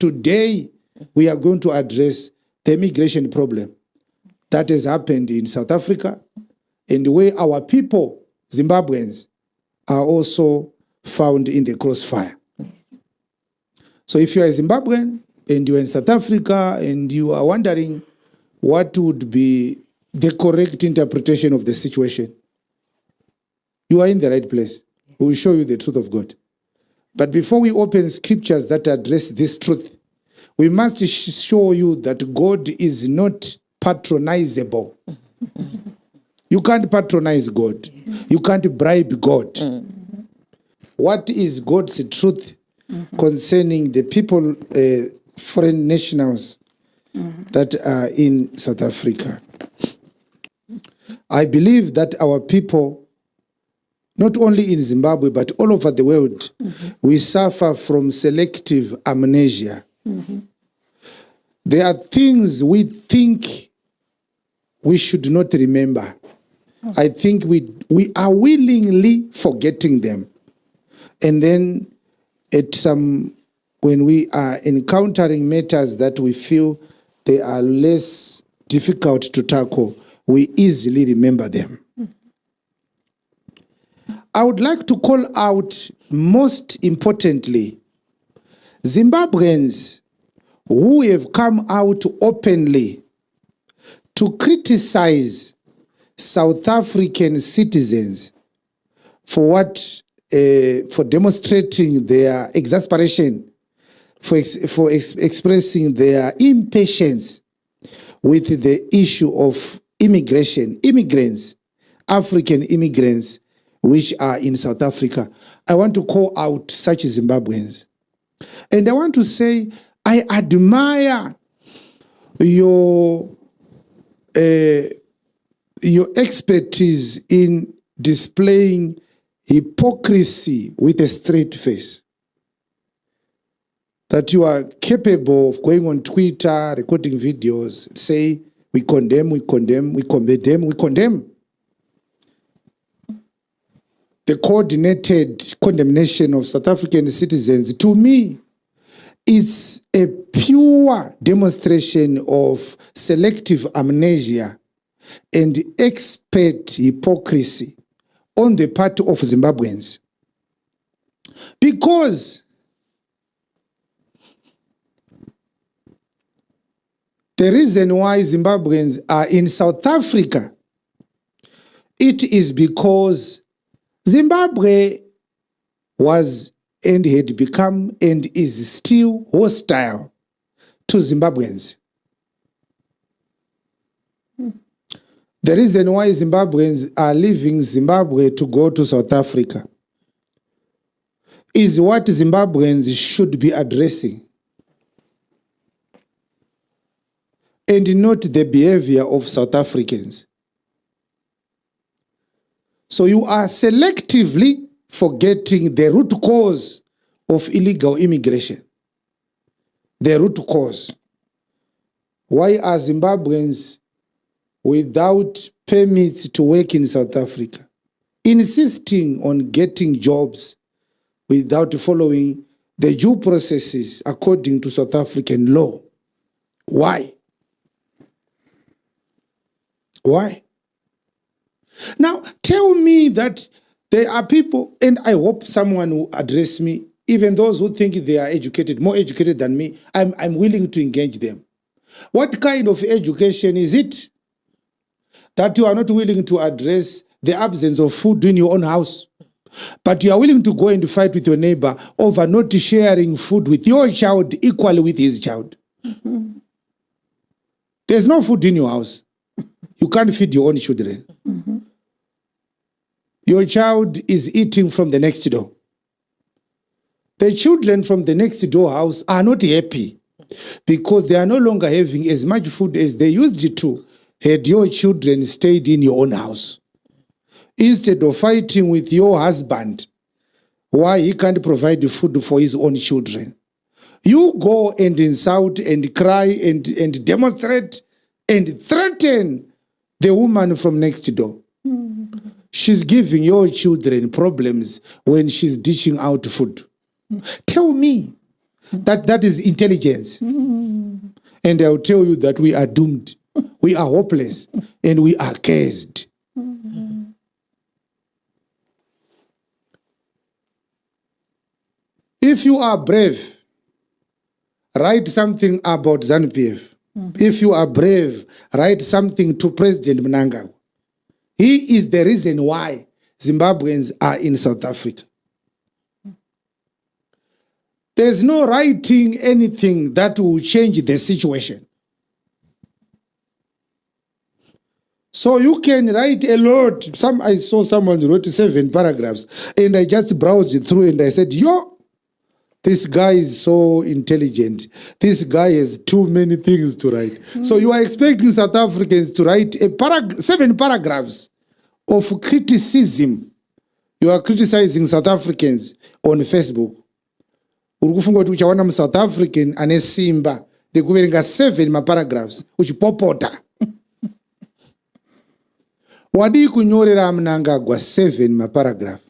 today we are going to address the immigration problem that has happened in South Africa and where our people, Zimbabweans, are also found in the crossfire. So if you are a Zimbabwean and you are in South Africa and you are wondering what would be the correct interpretation of the situation, you are in the right place. We will show you the truth of God. But before we open scriptures that address this truth, we must show you that God is not patronizable. You can't patronize God. You can't bribe God. What is God's truth concerning the people, foreign nationals that are in South Africa? I believe that our people, not only in Zimbabwe, but all over the world, we suffer from selective amnesia. There are things we think we should not remember. I think we are willingly forgetting them. And then when we are encountering matters that we feel they are less difficult to tackle, we easily remember them. I would like to call out, most importantly, Zimbabweans who have come out openly to criticize South African citizens for demonstrating their exasperation, for expressing their impatience with the issue of immigrants, African immigrants, which are in South Africa. I want to call out such Zimbabweans. And I want to say, I admire your expertise in displaying hypocrisy with a straight face. That you are capable of going on Twitter, recording videos, say, we condemn, we condemn, we condemn, we condemn. The coordinated condemnation of South African citizens, to me, it's a pure demonstration of selective amnesia and expert hypocrisy on the part of Zimbabweans. Because the reason why Zimbabweans are in South Africa, it is because Zimbabwe was and had become and is still hostile to Zimbabweans. The reason why Zimbabweans are leaving Zimbabwe to go to South Africa is what Zimbabweans should be addressing, and not the behavior of South Africans. So you are selectively forgetting the root cause of illegal immigration. The root cause. Why are Zimbabweans without permits to work in South Africa, insisting on getting jobs without following the due processes according to South African law? Why? Why? Now, tell me that there are people, and I hope someone will address me, even those who think they are educated, more educated than me, I'm willing to engage them. What kind of education is it that you are not willing to address the absence of food in your own house, but you are willing to go and fight with your neighbor over not sharing food with your child equally with his child? There's no food in your house. You can't feed your own children. Your child is eating from the next door. The children from the next door house are not happy because they are no longer having as much food as they used to had your children stayed in your own house. Instead of fighting with your husband why he can't provide food for his own children, you go and insult and cry and demonstrate and threaten the woman from next door. She's giving your children problems when she's dishing out food. Tell me, That is intelligence. And I'll tell you that we are doomed. We are hopeless. And we are cursed. If you are brave, write something about ZANU-PF. If you are brave, write something to President Mnangagwa. He is the reason why Zimbabweans are in South Africa. There's no writing anything that will change the situation. So you can write a lot. I saw someone wrote 7 paragraphs, and I just browsed through and I said, yo, this guy is so intelligent. This guy has too many things to write. So you are expecting South Africans to write 7 paragraphs of criticism. You are criticizing South Africans on Facebook. Urukufunga kuti uchawana South African ane simba ndikuverenga 7 paragraphs uchipopota. Wadi kunyorera Mnangagwa 7 paragraph.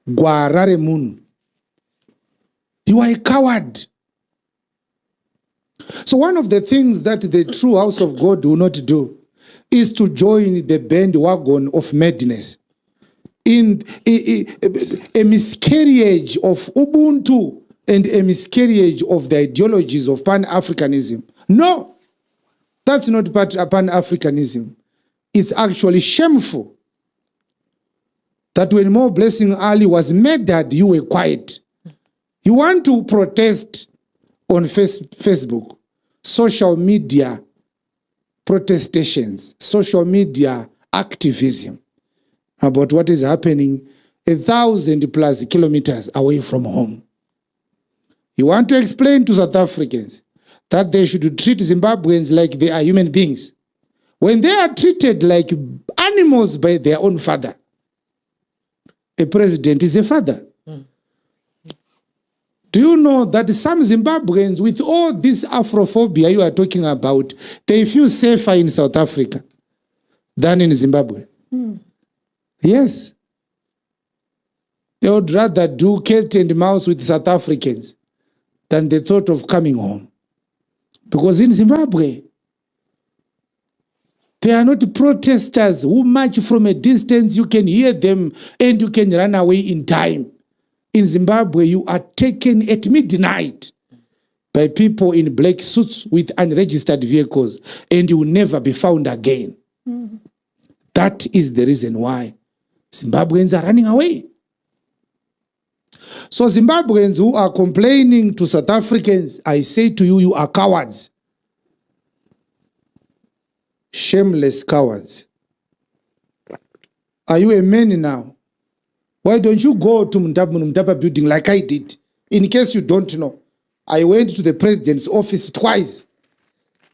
Gwarare munhu. You are a coward. So one of the things that the true house of God will not do is to join the bandwagon of madness in a miscarriage of Ubuntu and a miscarriage of the ideologies of Pan-Africanism. No, that's not Pan-Africanism. It's actually shameful that when Mo Blessing Ali was murdered, you were quiet. You want to protest on Facebook, social media protestations, social media activism about what is happening 1,000+ kilometers away from home. You want to explain to South Africans that they should treat Zimbabweans like they are human beings, when they are treated like animals by their own father. A president is a father. Do you know that some Zimbabweans, with all this Afrophobia you are talking about, they feel safer in South Africa than in Zimbabwe? Yes. They would rather do cat and mouse with South Africans than the thought of coming home. Because in Zimbabwe, they are not protesters who march from a distance. You can hear them and you can run away in time. In Zimbabwe, you are taken at midnight by people in black suits with unregistered vehicles, and you will never be found again. That is the reason why Zimbabweans are running away. So Zimbabweans who are complaining to South Africans, I say to you, you are cowards. Shameless cowards. Are you a man now? Why don't you go to Mutapa building like I did? In case you don't know, I went to the president's office twice.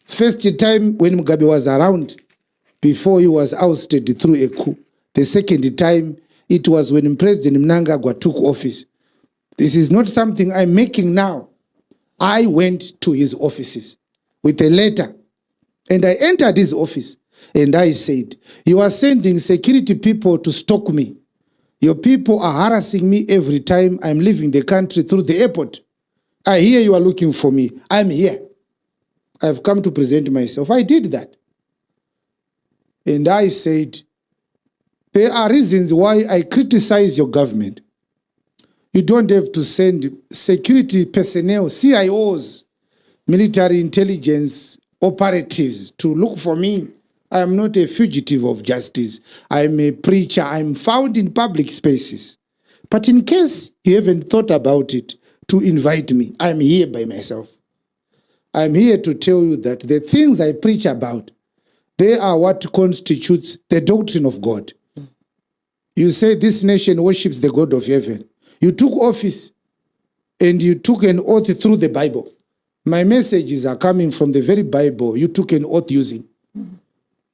First time when Mugabe was around, before he was ousted through a coup. The second time, it was when President Mnangagwa took office. This is not something I'm making now. I went to his offices with a letter, and I entered his office, and I said, you are sending security people to stalk me. Your people are harassing me every time I'm leaving the country through the airport. I hear you are looking for me. I'm here. I've come to present myself. I did that. And I said, there are reasons why I criticize your government. You don't have to send security personnel, CIOs, military intelligence operatives to look for me. I am not a fugitive of justice. I'm a preacher. I'm found in public spaces. But in case you haven't thought about it, to invite me, I'm here by myself. I'm here to tell you that the things I preach about, they are what constitutes the doctrine of God. You say this nation worships the God of heaven. You took office and you took an oath through the Bible. My messages are coming from the very Bible you took an oath using.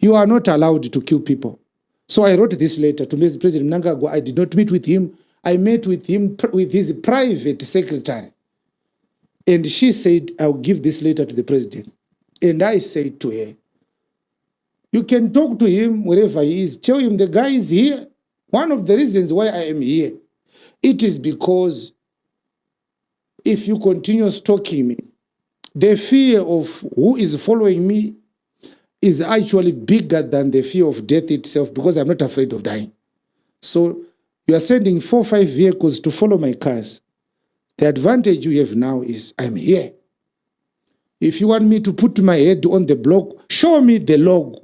You are not allowed to kill people. So I wrote this letter to President Mnangagwa. I did not meet with him. I met with him with his private secretary. And she said, I'll give this letter to the president. And I said to her, you can talk to him wherever he is. Tell him the guy is here. One of the reasons why I am here, it is because if you continue stalking me, the fear of who is following me is actually bigger than the fear of death itself, because I'm not afraid of dying. So you are sending 4 or 5 vehicles to follow my cars. The advantage you have now is I'm here. If you want me to put my head on the block, show me the log.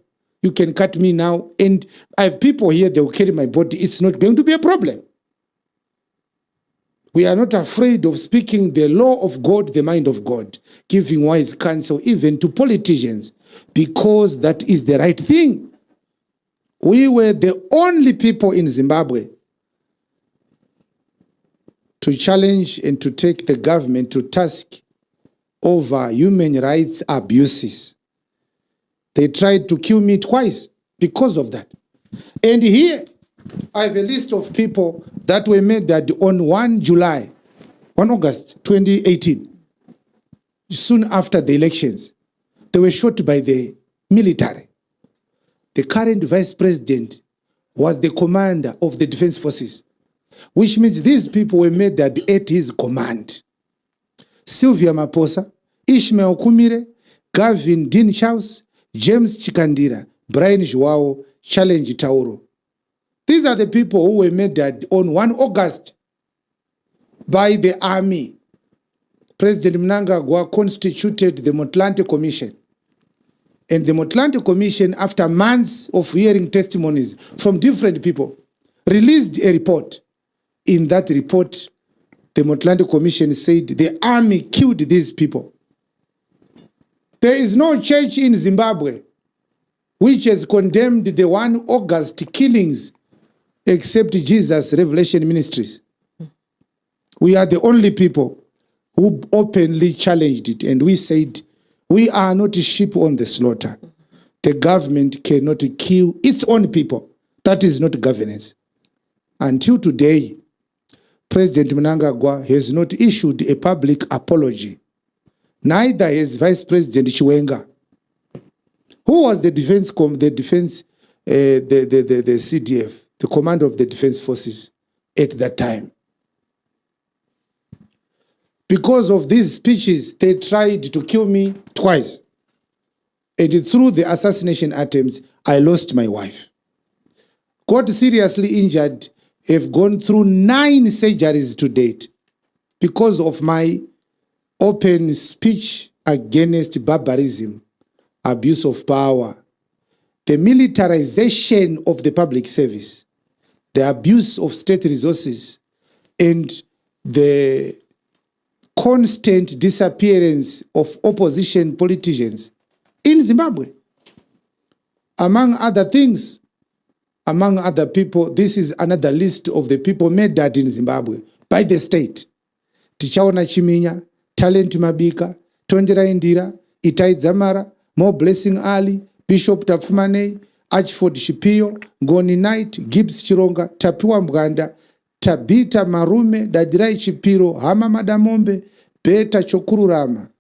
You can cut me now. And I have people here, they will carry my body. It's not going to be a problem. We are not afraid of speaking the law of God, the mind of God, giving wise counsel even to politicians, because that is the right thing. We were the only people in Zimbabwe to challenge and to take the government to task over human rights abuses. They tried to kill me twice because of that. And here, I have a list of people that were murdered on 1 August 2018, soon after the elections. They were shot by the military. The current vice president was the commander of the defense forces, which means these people were murdered at his command. Sylvia Maposa, Ishmael Kumire, Gavin Dean Charles, James Chikandira, Brian Joao, Challenge Tauro. These are the people who were murdered on 1 August by the army. President Mnangagwa constituted the Motlanthe Commission. And the Motlanthe Commission, after months of hearing testimonies from different people, released a report. In that report, the Motlanthe Commission said the army killed these people. There is no church in Zimbabwe which has condemned the 1 August killings except Jesus Revelation Ministries. We are the only people who openly challenged it, and we said, we are not sheep on the slaughter. The government cannot kill its own people. That is not governance. Until today, President Mnangagwa has not issued a public apology. Neither has Vice President Chiwenga, who was the CDF, the commander of the defense forces at that time. Because of these speeches, they tried to kill me twice. And through the assassination attempts, I lost my wife. Got seriously injured, have gone through 9 surgeries to date because of my open speech against barbarism, abuse of power, the militarization of the public service, the abuse of state resources, and the constant disappearance of opposition politicians in Zimbabwe. Among other things, among other people, this is another list of the people murdered in Zimbabwe by the state. Tichaona Chiminya, Talent Mabika, Tondera Indira, Itai Dzamara, More Blessing Ali, Bishop Tafumane, Archford Shipio, Ngoni Knight, Gibbs Chironga, Tapiwa Mganda, Tabita Marume, Dadirai Chipiro, Hama Madamombe, Beta Chokururama,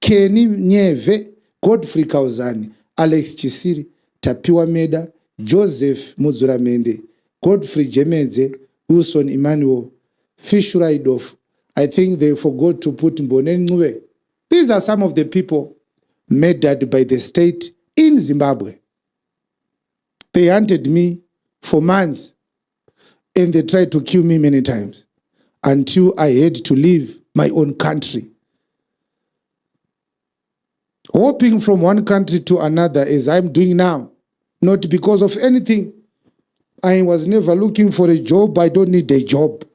Kenny Nyeve, Godfrey Kauzani, Alex Chisiri, Tapiwa Meda, Joseph Muzuramende, Godfrey Jemeze, Wilson Emmanuel, Fish Ride-Off. I think they forgot to put Mbonenwe. These are some of the people murdered by the state in Zimbabwe. They hunted me for months, and they tried to kill me many times until I had to leave my own country. Hopping from one country to another as I'm doing now, not because of anything. I was never looking for a job. I don't need a job.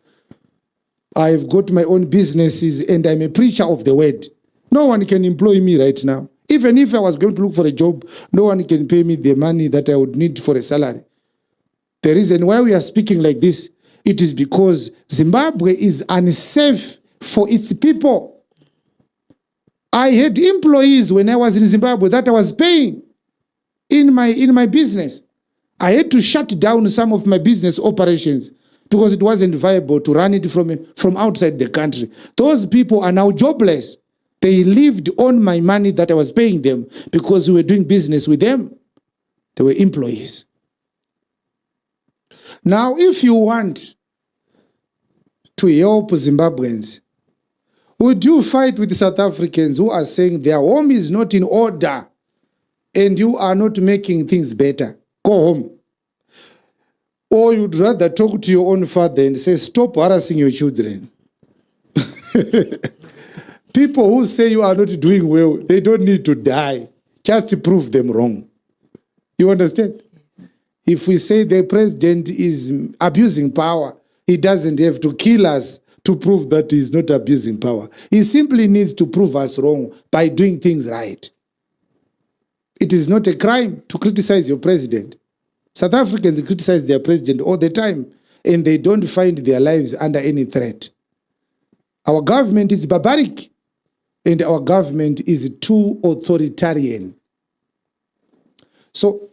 I've got my own businesses and I'm a preacher of the word. No one can employ me right now. Even if I was going to look for a job, no one can pay me the money that I would need for a salary. The reason why we are speaking like this, it is because Zimbabwe is unsafe for its people. I had employees when I was in Zimbabwe that I was paying in my business. I had to shut down some of my business operations because it wasn't viable to run it from outside the country. Those people are now jobless. They lived on my money that I was paying them because we were doing business with them. They were employees. Now, if you want to help Zimbabweans, Would you fight with South Africans who are saying their home is not in order and you are not making things better? Go home. Or you'd rather talk to your own father and say, stop harassing your children. People who say you are not doing well, they don't need to die just to prove them wrong. You understand? Yes. If we say the president is abusing power, he doesn't have to kill us to prove that he's not abusing power. He simply needs to prove us wrong by doing things right. It is not a crime to criticize your president. South Africans criticize their president all the time, and they don't find their lives under any threat. Our government is barbaric, and our government is too authoritarian. So,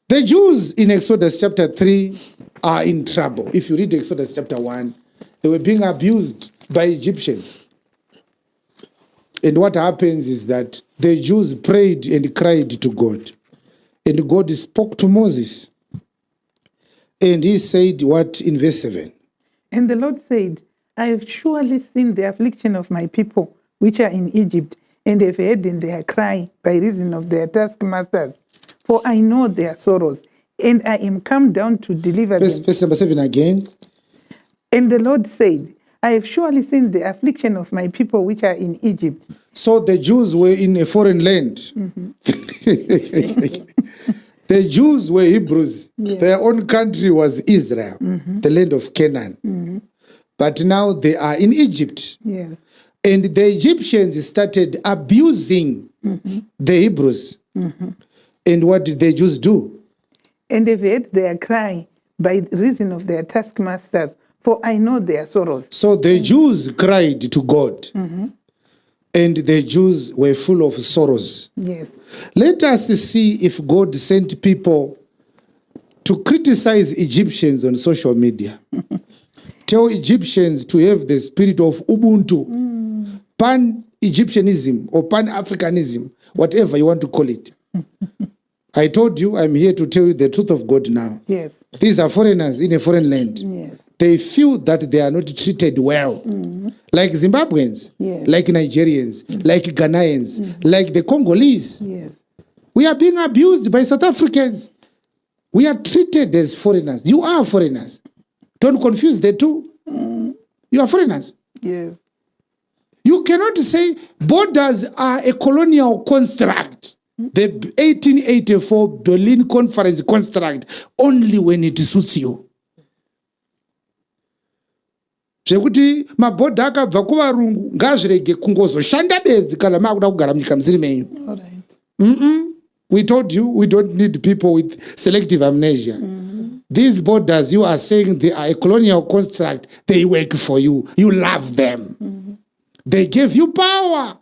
the Jews in Exodus chapter 3 are in trouble. If you read Exodus chapter 1, they were being abused by Egyptians. And what happens is that the Jews prayed and cried to God. And God spoke to Moses. And he said what in verse 7? And the Lord said, I have surely seen the affliction of my people, which are in Egypt, and have heard in their cry by reason of their taskmasters. For I know their sorrows, and I am come down to deliver them. Verse number 7 again. And the Lord said, I have surely seen the affliction of my people which are in Egypt. So the Jews were in a foreign land. Mm-hmm. The Jews were Hebrews. Yes. Their own country was Israel, the land of Canaan. Mm-hmm. But now they are in Egypt. Yes. And the Egyptians started abusing the Hebrews. Mm-hmm. And what did the Jews do? And they've heard their cry by reason of their taskmasters, for I know their sorrows. So the Jews cried to God. Mm-hmm. And the Jews were full of sorrows. Yes. Let us see if God sent people to criticize Egyptians on social media. Tell Egyptians to have the spirit of Ubuntu, Pan-Egyptianism or Pan-Africanism, whatever you want to call it. I told you I'm here to tell you the truth of God now. Yes. These are foreigners in a foreign land. Yes. They feel that they are not treated well. Like Zimbabweans, yes. like Nigerians, like Ghanaians, like the Congolese. Yes. We are being abused by South Africans. We are treated as foreigners. You are foreigners. Don't confuse the two. You are foreigners. Yes. You cannot say borders are a colonial construct. The 1884 Berlin Conference construct only when it suits you. Zvekuti mabhodha akabva kuvarungu ngazvirege kungozoshanda bedzi kana makuda kugara munyika musiri menyu. All right. We told you we don't need people with selective amnesia. These borders, you are saying they are a colonial construct. They work for you. You love them. They gave you power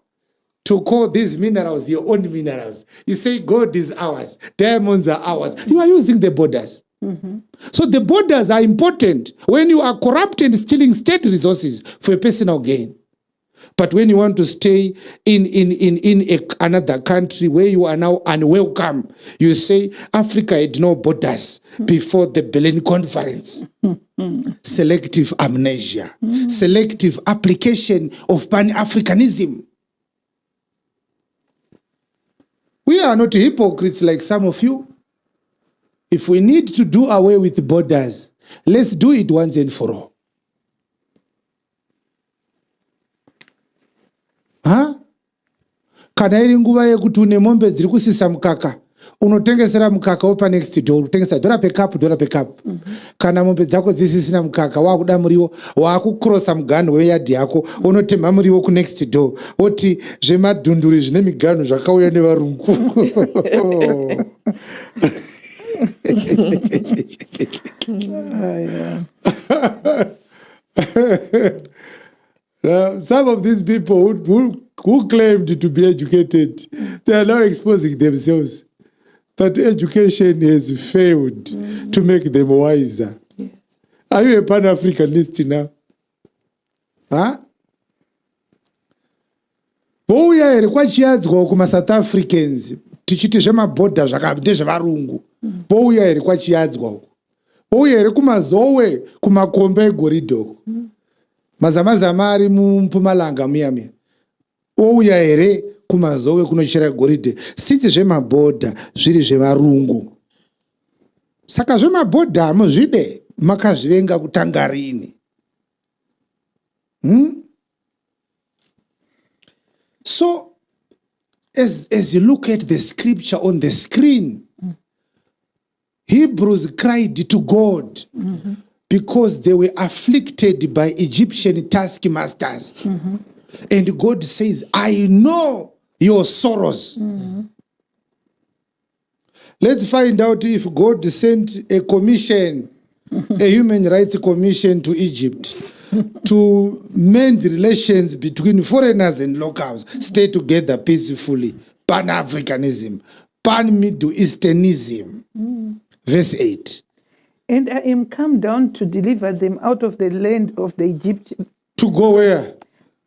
to call these minerals your own minerals. You say gold is ours. Diamonds are ours. You are using the borders. So the borders are important when you are corrupt and stealing state resources for a personal gain. But when you want to stay in another country where you are now unwelcome, you say Africa had no borders before the Berlin Conference. Selective amnesia, selective application of Pan-Africanism. We are not hypocrites like some of you. If we need to do away with the borders, let's do it once and for all. Kana iri nguva yekuti une mombe dziri kusisa mukaka, unotengesera mukaka wopa next door, unotengesera $1 per cup. Kana mombe dzako dzisisina mukaka, wakuda muriwo, wakukrosa muganhu weyadhi yako, unotema muriwo ku next door, oti zvemadhunduri zvine miganhu zvakauya nevarungu. Now, some of these people who claimed to be educated, they are now exposing themselves that education has failed to make them wiser. Yes. Are you a Pan-Africanist now? Huh? Vouya here kwachiadzwa kuma South Africans tichiti zvemabhodha ndezvevarungu. Vouya here kwachiadzwa uku. Vouya here kumazowe kumakombe egoridhe uku. mazamazama ari muMpumalanga muyamia ouya here kumazowe kunochera goridhe siti zvemabhodha zviri zvevarungu. Saka zvemabhodha hamuzvide, makazvivenga kutanga rini? So as you look at the scripture on the screen, Hebrews cried to God because they were afflicted by Egyptian taskmasters. And God says, I know your sorrows. Let's find out if God sent a commission, a human rights commission to Egypt to mend relations between foreigners and locals, stay together peacefully, Pan-Africanism, Pan-Middle Easternism. Verse 8. And I am come down to deliver them out of the land of the Egyptians. To go where?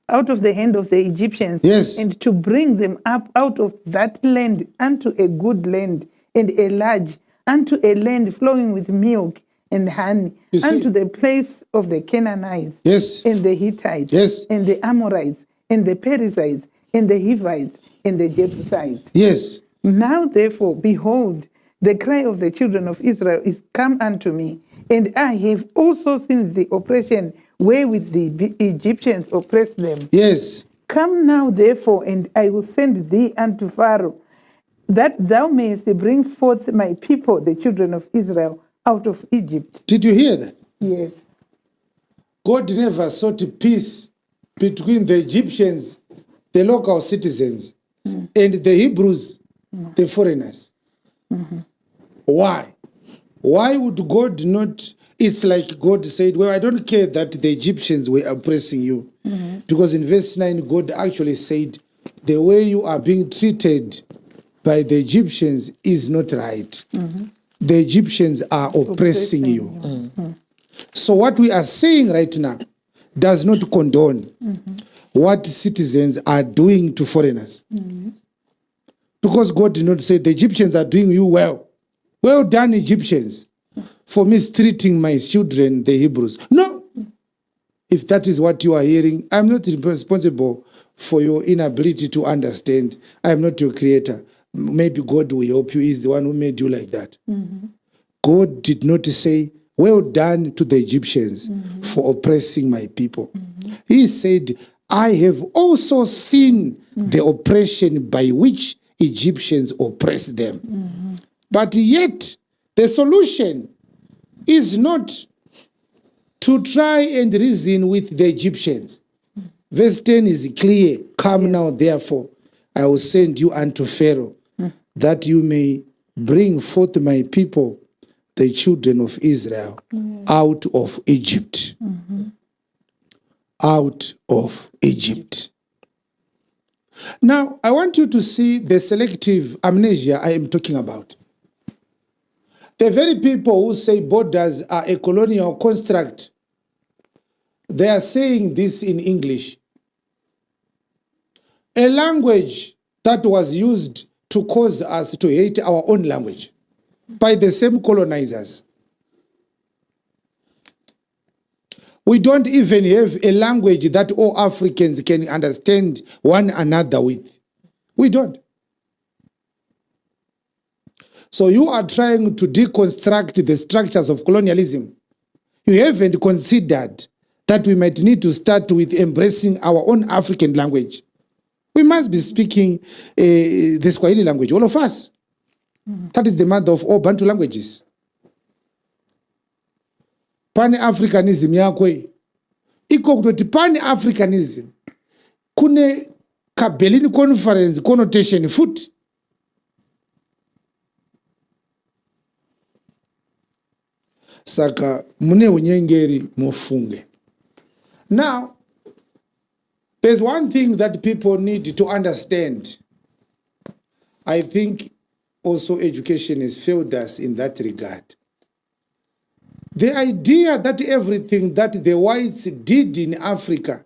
Out of the hand of the Egyptians. Yes. And to bring them up out of that land unto a good land, and a large, unto a land flowing with milk and honey, unto the place of the Canaanites, yes, and the Hittites, yes, and the Amorites, and the Perizzites, and the Hivites, and the Jebusites. Yes. Now therefore, behold, the cry of the children of Israel is come unto me, and I have also seen the oppression wherewith the Egyptians oppressed them. Yes. Come now therefore, and I will send thee unto Pharaoh, that thou mayest bring forth my people, the children of Israel, out of Egypt. Did you hear that? Yes. God never sought peace between the Egyptians, the local citizens, and the Hebrews, the foreigners. Why? Why would God not? It's like God said, well, I don't care that the Egyptians were oppressing you. Because in verse 9, God actually said, the way you are being treated by the Egyptians is not right. The Egyptians are oppressing you. So what we are saying right now does not condone what citizens are doing to foreigners. Because God did not say the Egyptians are doing you well. Well done, Egyptians, for mistreating my children, the Hebrews. No. If that is what you are hearing, I'm not responsible for your inability to understand. I am not your creator. Maybe God will help you. He's the one who made you like that. God did not say, well done to the Egyptians for oppressing my people. He said, I have also seen the oppression by which Egyptians oppress them. But yet, the solution is not to try and reason with the Egyptians. Verse 10 is clear. Come now, therefore, I will send you unto Pharaoh, that you may bring forth my people, the children of Israel, out of Egypt. Out of Egypt. Now, I want you to see the selective amnesia I am talking about. The very people who say borders are a colonial construct, they are saying this in English. A language that was used to cause us to hate our own language by the same colonizers. We don't even have a language that all Africans can understand one another with. We don't. So you are trying to deconstruct the structures of colonialism. You haven't considered that we might need to start with embracing our own African language. We must be speaking the Swahili language, all of us. That is the mother of all Bantu languages. Pan-Africanism yakwe. Iko kutoti Pan-Africanism. Kune ka Berlin Conference connotation foot. Saka mune unyengeri mufunge. Now, there's one thing that people need to understand. I think also education has failed us in that regard. The idea that everything that the whites did in Africa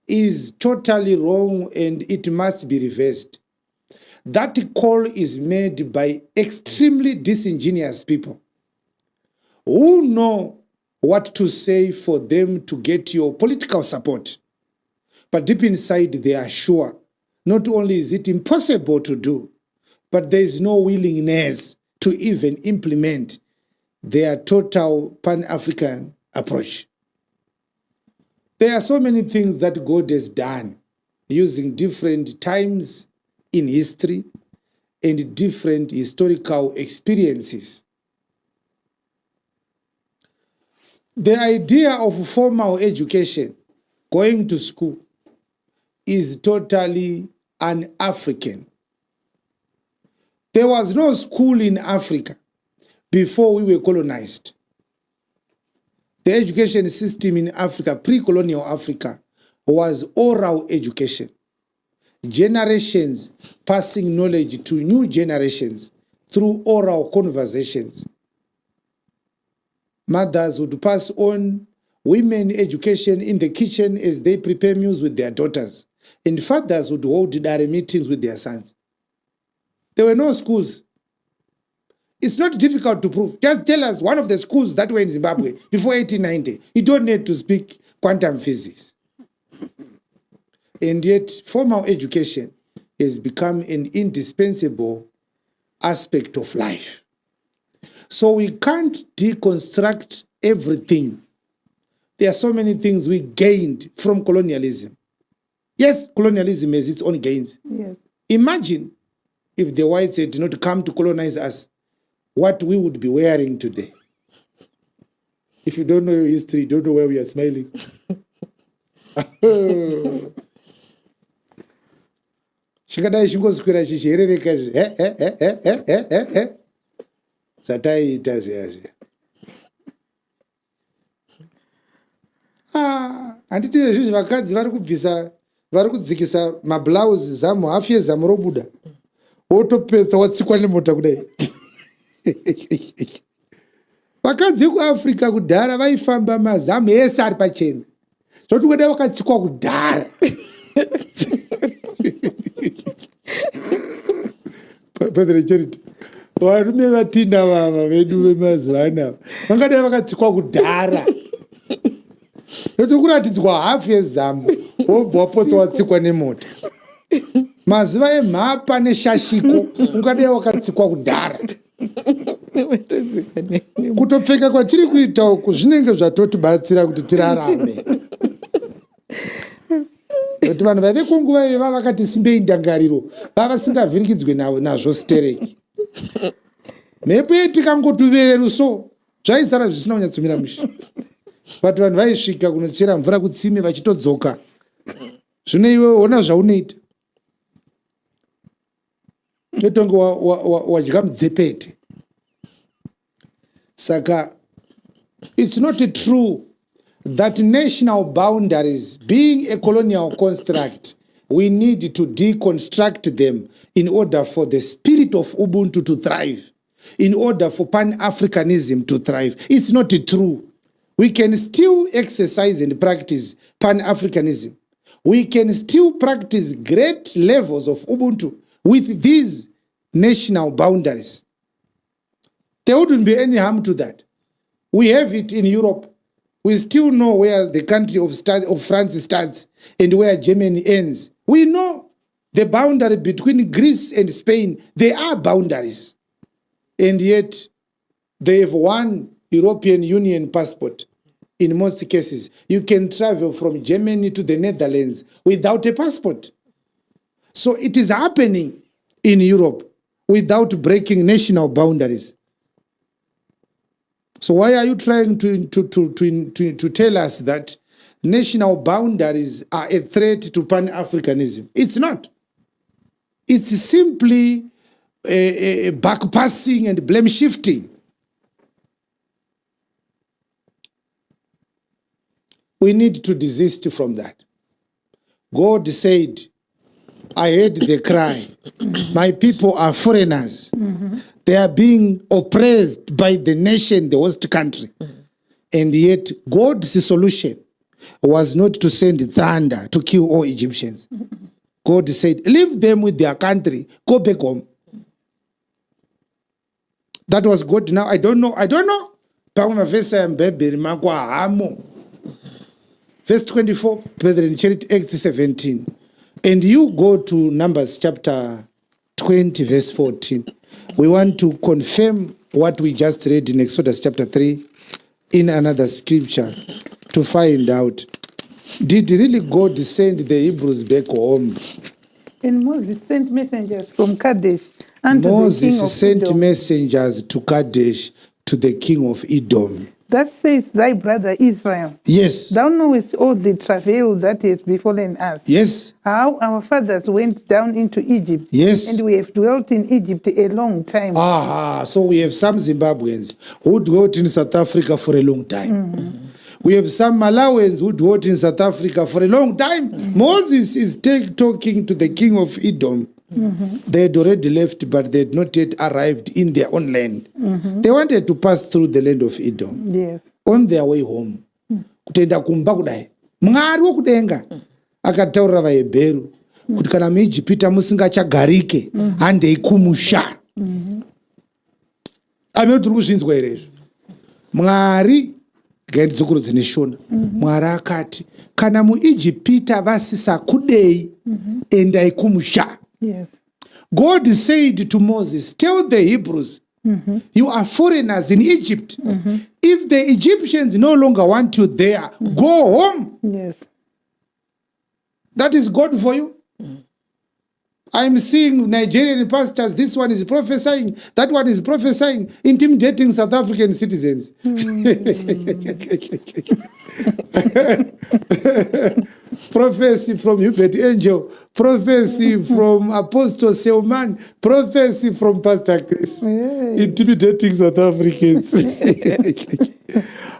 is totally wrong and it must be reversed. That call is made by extremely disingenuous people who know what to say for them to get your political support. But deep inside, they are sure not only is it impossible to do, but there is no willingness to even implement their total Pan-African approach. There are so many things that God has done using different times in history and different historical experiences. The idea of formal education, going to school, is totally un-African. There was no school in Africa before we were colonized. The education system in Africa, pre-colonial Africa, was oral education. Generations passing knowledge to new generations through oral conversations. Mothers would pass on women education in the kitchen as they prepare meals with their daughters. And fathers would hold diary meetings with their sons. There were no schools. It's not difficult to prove. Just tell us one of the schools that were in Zimbabwe before 1890. You don't need to speak quantum physics. And yet, formal education has become an indispensable aspect of life. So we can't deconstruct everything. There are so many things we gained from colonialism. Yes, colonialism has its own gains. Yes. Imagine if the whites had not come to colonize us, what we would be wearing today. If you don't know your history, you don't know why we are smiling. Shikadai chingoswera chicherereka zvataita zviya. Handiti izvi vakadzi vari kudzikisa mablouse zamu hafu yezamu robuda. Wotopedza watsikwa nemota kudai. Vakadzi vekuAfrica kudhara vaifamba mazamu ese ari pachena. Zvoti kudai vakatsikwa kudhara. Padre Charity, varume vatina vava vedu vemazuva anava vangadai vakatsikwa kudhara. Zvoti kuratidzwa hafu yezamu wobva wapotsa watsikwa nemota. Mazuva emhapa neshashiko ungadai wakatsikwa kudhara. Kutopfeka kwatiri kuita uku zvinenge zvatotibatsira kuti tirarame. Kuti vanhu vaive kunguva iyoyo vakati simbei ndangariro vava vasingavhirikidzwe nazvo stereki. Mhepo yetikangotuverera ruso zvaisara zvisina kunyatsomira mushe. But vanhu vaisvika kunochera mvura kutsime vachitodzoka. Zvino iwe ona zvaunoita. Totonge wadya mudzepete. Saka, it's not true that national boundaries, being a colonial construct, we need to deconstruct them in order for the spirit of Ubuntu to thrive, in order for Pan-Africanism to thrive. It's not true. We can still exercise and practice Pan-Africanism. We can still practice great levels of Ubuntu with these national boundaries. There wouldn't be any harm to that. We have it in Europe. We still know where the country of France starts and where Germany ends. We know the boundary between Greece and Spain. They are boundaries. And yet, they have one European Union passport. In most cases, you can travel from Germany to the Netherlands without a passport. So it is happening in Europe without breaking national boundaries. So why are you trying to tell us that national boundaries are a threat to Pan-Africanism? It's not. It's simply a backpassing and blame shifting. We need to desist from that. God said, I heard the cry. My people are foreigners. They are being oppressed by the nation, the host country. And yet, God's solution was not to send thunder to kill all Egyptians. God said, leave them with their country. Go back home. That was God. Now, I don't know. pamwe mavhesi ayambebheri mako hamo. Verse 24, Brethren, Charity Acts 17. And you go to Numbers chapter 20, verse 14. We want to confirm what we just read in Exodus chapter 3 in another scripture to find out, did really God send the Hebrews back home? And Moses sent messengers from Kadesh unto the king of Moses sent Edom. messengers to Kadesh to the king of Edom. That says, thy brother Israel, Yes. thou knowest all the travail that has befallen us. Yes. How our fathers went down into Egypt. Yes. And we have dwelt in Egypt a long time. So we have some Zimbabweans who dwelt in South Africa for a long time. We have some Malawians who dwelt in South Africa for a long time. Moses is talking to the king of Edom. They had already left, but they had not yet arrived in their own land. They wanted to pass through the land of Edom. Yes. On their way home. Kutenda kumba kudai. Mwari wokudenga akataurira vaHebheru kuti kana muIjipita musingachagarike handei kumusha. Amene tiri kuzvinzwa here izvo. Mwari ngaidzukuru dzine shona. Mwari akati kana muIjipita vasisakudei endai kumusha. Yes. God said to Moses, tell the Hebrews, you are foreigners in Egypt. If the Egyptians no longer want you there, go home. Yes. That is God for you. I'm seeing Nigerian pastors, this one is prophesying, that one is prophesying, intimidating South African citizens. Prophecy from Hubert Angel, prophecy from Apostle Selman, prophecy from Pastor Chris, intimidating South Africans.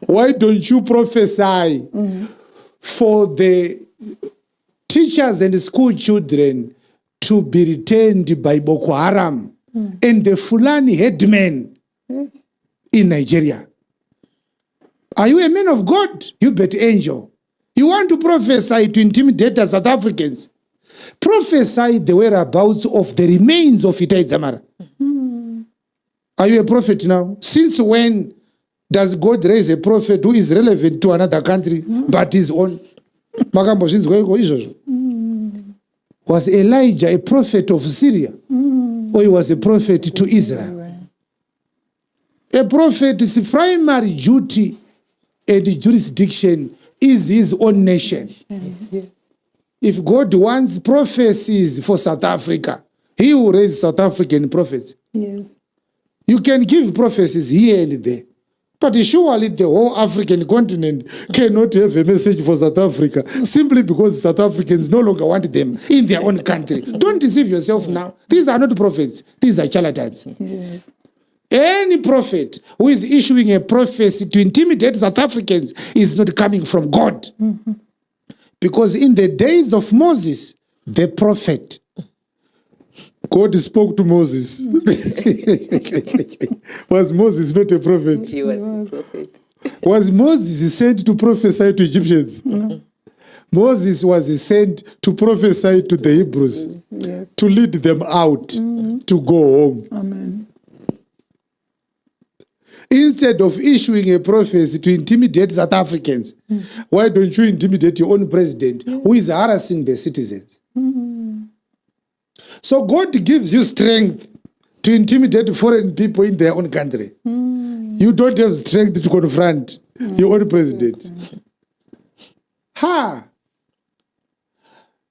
Why don't you prophesy for the teachers and school children to be retained by Boko Haram and the Fulani headmen in Nigeria? Are you a man of God, Hubert Angel? You want to prophesy to intimidate the South Africans? Prophesy the whereabouts of the remains of Itai Dzamara. Are you a prophet now? Since when does God raise a prophet who is relevant to another country but his own? Was Elijah a prophet of Syria? Or he was a prophet to Israel? A prophet's primary duty and jurisdiction is his own nation. Yes. If God wants prophecies for South Africa, he will raise South African prophets. Yes. You can give prophecies here and there, but surely the whole African continent cannot have a message for South Africa simply because South Africans no longer want them in their own country. Don't deceive yourself now. These are not prophets. These are charlatans. Yes. Any prophet who is issuing a prophecy to intimidate South Africans is not coming from God. Because in the days of Moses, the prophet, God spoke to Moses. Was Moses not a prophet? He was a prophet. Was Moses sent to prophesy to Egyptians? No. Moses was sent to prophesy to the Hebrews, Yes. to lead them out, to go home. Amen. Instead of issuing a prophecy to intimidate South Africans, why don't you intimidate your own president who is harassing the citizens? So God gives you strength to intimidate foreign people in their own country. You don't have strength to confront your own president.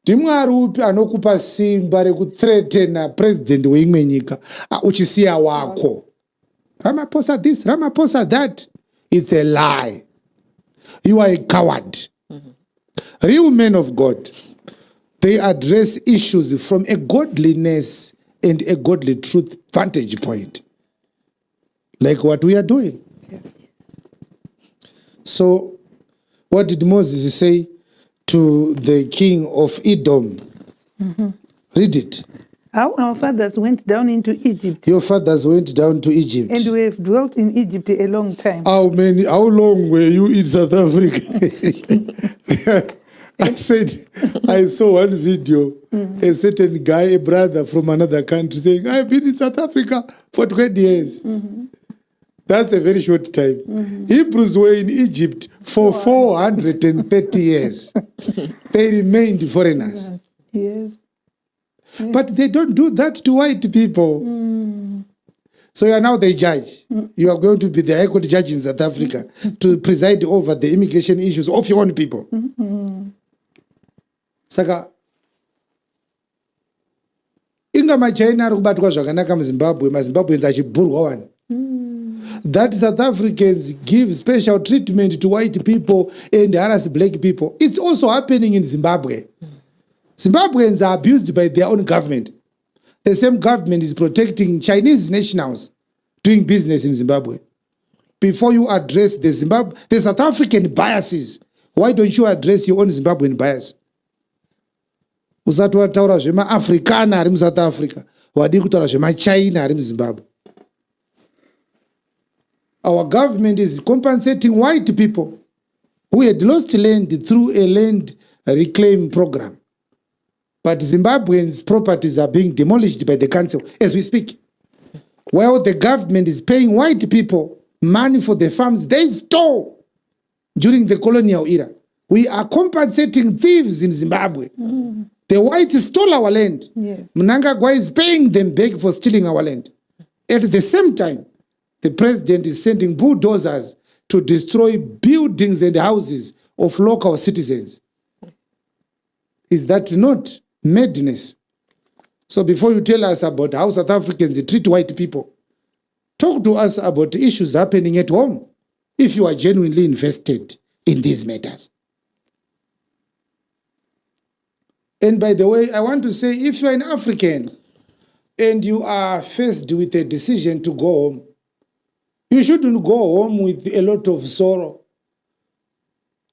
Ndimwari upi anokupa simba rekuthreatena president weimwe nyika uchisiya wako? Ramaphosa this, Ramaphosa that. It's a lie. You are a coward. Real men of God, they address issues from a godliness and a godly truth vantage point. Like what we are doing. Yes. So, what did Moses say to the king of Edom? Read it. How our fathers went down into Egypt. Your fathers went down to Egypt. And we have dwelt in Egypt a long time. How long were you in South Africa? I said, I saw one video, a certain guy, a brother from another country saying, I've been in South Africa for 20 years. That's a very short time. Hebrews were in Egypt for 430 years. They remained foreigners. Yes. But they don't do that to white people. So you are now the judge. You are going to be the High Court judge in South Africa to preside over the immigration issues of your own people. Saka, inga machaina ari kubatwa zvakanaka muZimbabwe, maZimbabweans achiburwa wani. That South Africans give special treatment to white people and harass black people. It's also happening in Zimbabwe. Zimbabweans are abused by their own government. The same government is protecting Chinese nationals doing business in Zimbabwe. Before you address the South African biases, why don't you address your own Zimbabwean bias? Usati wataura zvema-Africana ari muSouth Africa, wadi kutaura zvema-China ari muZimbabwe. Our government is compensating white people who had lost land through a land reclaim program. But Zimbabweans' properties are being demolished by the council as we speak. While the government is paying white people money for the farms they stole during the colonial era. We are compensating thieves in Zimbabwe. The whites stole our land. Yes. Mnangagwa is paying them back for stealing our land. At the same time, the president is sending bulldozers to destroy buildings and houses of local citizens. Is that not madness? So before you tell us about how South Africans treat white people, talk to us about issues happening at home if you are genuinely invested in these matters. And by the way, I want to say, if you're an African and you are faced with a decision to go home, you shouldn't go home with a lot of sorrow.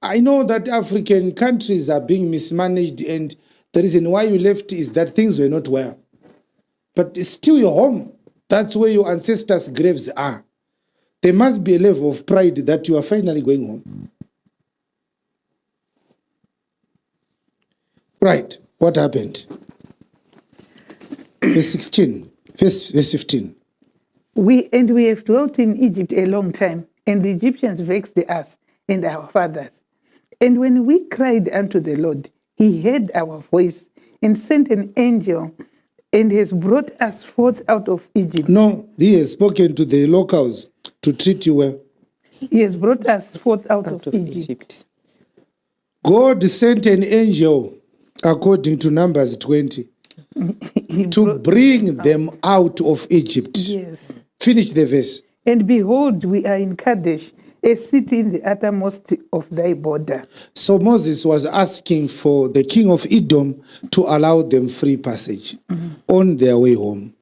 I know that African countries are being mismanaged, and the reason why you left is that things were not well. But it's still your home. That's where your ancestors' graves are. There must be a level of pride that you are finally going home. Right. What happened? Verse 16, verse 15. We have dwelt in Egypt a long time, and the Egyptians vexed us and our fathers. And when we cried unto the Lord, he heard our voice and sent an angel and has brought us forth out of Egypt. No, he has spoken to the locals to treat you well. He has brought us forth out of Egypt. God sent an angel, according to Numbers 20, to bring them out of Egypt. Yes. Finish the verse. And behold, we are in Kadesh, a city in the uttermost of thy border. So Moses was asking for the king of Edom to allow them free passage on their way home.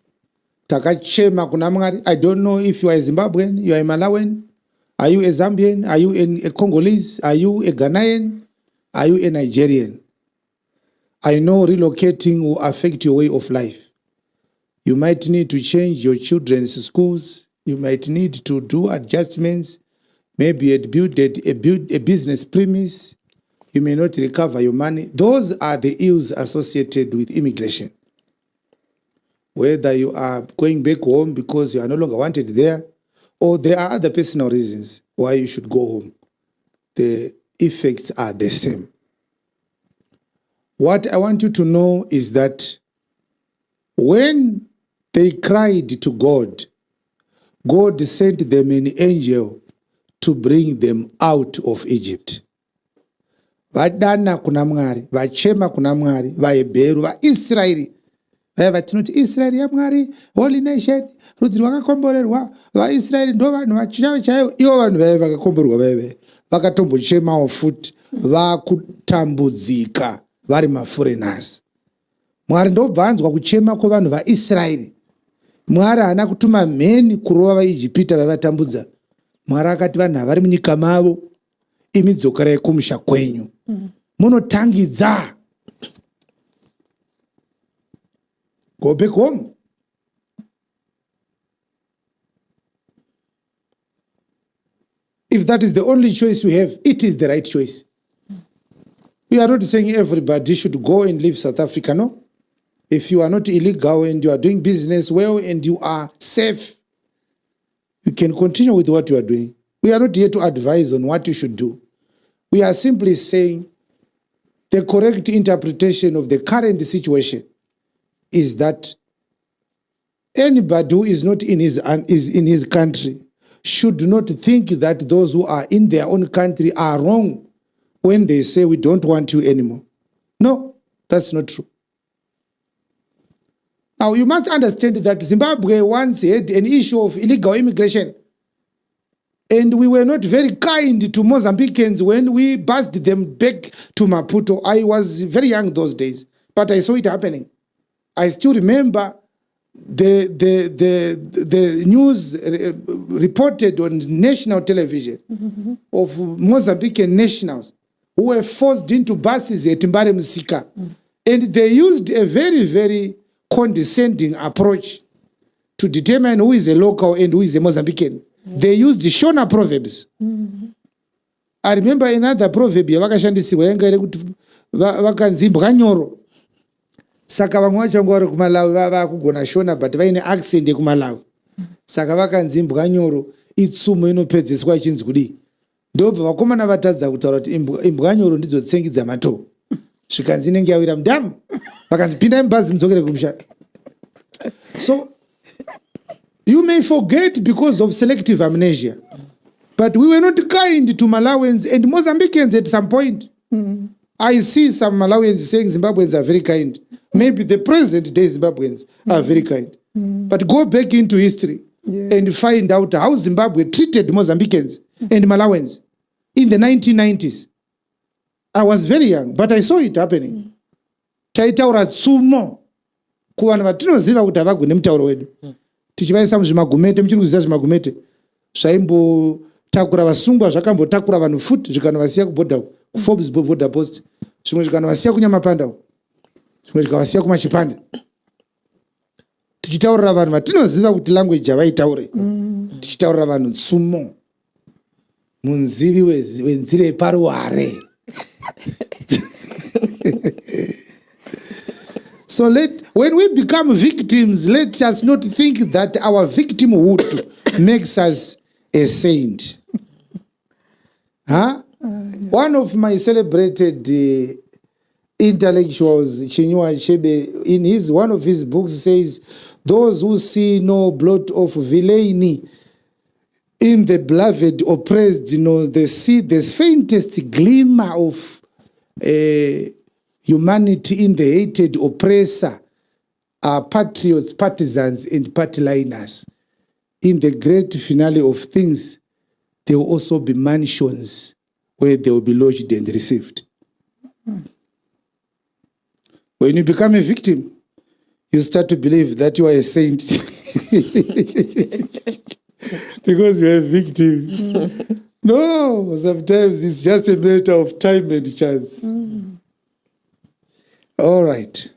Takachema kuna Mwari. I don't know if you are a Zimbabwean, you are a Malawian, are you a Zambian, are you a Congolese, are you a Ghanaian, are you a Nigerian? I know relocating will affect your way of life. You might need to change your children's schools. You might need to do adjustments. Maybe you build a business premise. You may not recover your money. Those are the ills associated with immigration. Whether you are going back home because you are no longer wanted there, or there are other personal reasons why you should go home, the effects are the same. What I want you to know is that when they cried to God, God sent them an angel to bring them out of Egypt. Vadana kuna Mwari, vachema kuna Mwari, vaHebheru, vaIsraeri. Vatinoti Israeri ya Mwari, holy nation, rudzi rwakakomborerwa, vaIsraeri ndo vanhu vachichavo chaivo. Ivo vanhu vaive vakakomborerwa vaive vakatombochemawo futi, vakutambudzika vari maforeigners. Mwari ndobva anzwa kuchema kwevanhu vaIsraeri. Mwari haana kutuma mheni kurova vaIjipita vaivatambudza. Mwari akati vanhu havari munyika mavo, imi dzokerai kumusha kwenyu. Munotangidza. Go back home. If that is the only choice you have, it is the right choice. We are not saying everybody should go and leave South Africa, no. If you are not illegal and you are doing business well and you are safe, you can continue with what you are doing. We are not here to advise on what you should do. We are simply saying the correct interpretation of the current situation is that anybody who is not in his country should not think that those who are in their own country are wrong when they say we don't want you anymore. No, that's not true. Now, you must understand that Zimbabwe once had an issue of illegal immigration. And we were not very kind to Mozambicans when we bussed them back to Maputo. I was very young those days, but I saw it happening. I still remember the news reported on national television of Mozambican nationals who were forced into buses at Mbare Musika. And they used a very, very condescending approach to determine who is a local and who is a Mozambican. They used the Shona proverbs. I remember another proverb vakashandisirwa yanga iri kuti vakanzi mbwanyoro. Saka vamwe vacho ngori kuMalawi vakugona Shona but vaine accent yekuMalawi. Saka vakanzi mbwanyoro itsumo inopedzeswa ichinzi kudii. Ndobva vakomana vatadza kutaura kuti imbwanyoro ndidzo tsengidza matoo. Zvikanzi inenge yawira mudhamu. Vakanzi pindai mubhazi mudzokere kumusha. So you may forget because of selective amnesia, but we were not kind to Malawians and Mozambicans at some point. I see some Malawians saying Zimbabweans are very kind. Maybe the present day Zimbabweans are very kind. But go back into history and find out how Zimbabwe treated Mozambicans and Malawians in the 1990s. I was very young, but I saw it happening. Taitaura tsumo kuvanhu vatinoziva kuti havagone mutauro wedu. Tichivaisa muzvimagumete, muchiri kuziva zvimagumete zvaimbotakura vasungwa, zvakambotakura vanhu futi zvikanovasiya kubhodha kuForbes border post, zvimwe zvikanovasiya kuNyamapanda, zvimwe zvikavasiya kuMachipanda. Tichitaurira vanhu vatinoziva kuti language yavaitaure, tichitaurira vanhu tsumo, munzivi wenzira yeparuware. So when we become victims, let us not think that our victimhood makes us a saint. One of my celebrated intellectuals, Chinua Achebe, in one of his books says, those who see no blot of villainy in the beloved oppressed, they see the faintest glimmer of humanity in the hated oppressor, are patriots, partisans, and party liners. In the great finale of things, there will also be mansions where they will be lodged and received. When you become a victim, you start to believe that you are a saint. Because you are a victim. No, sometimes it's just a matter of time and chance. All right.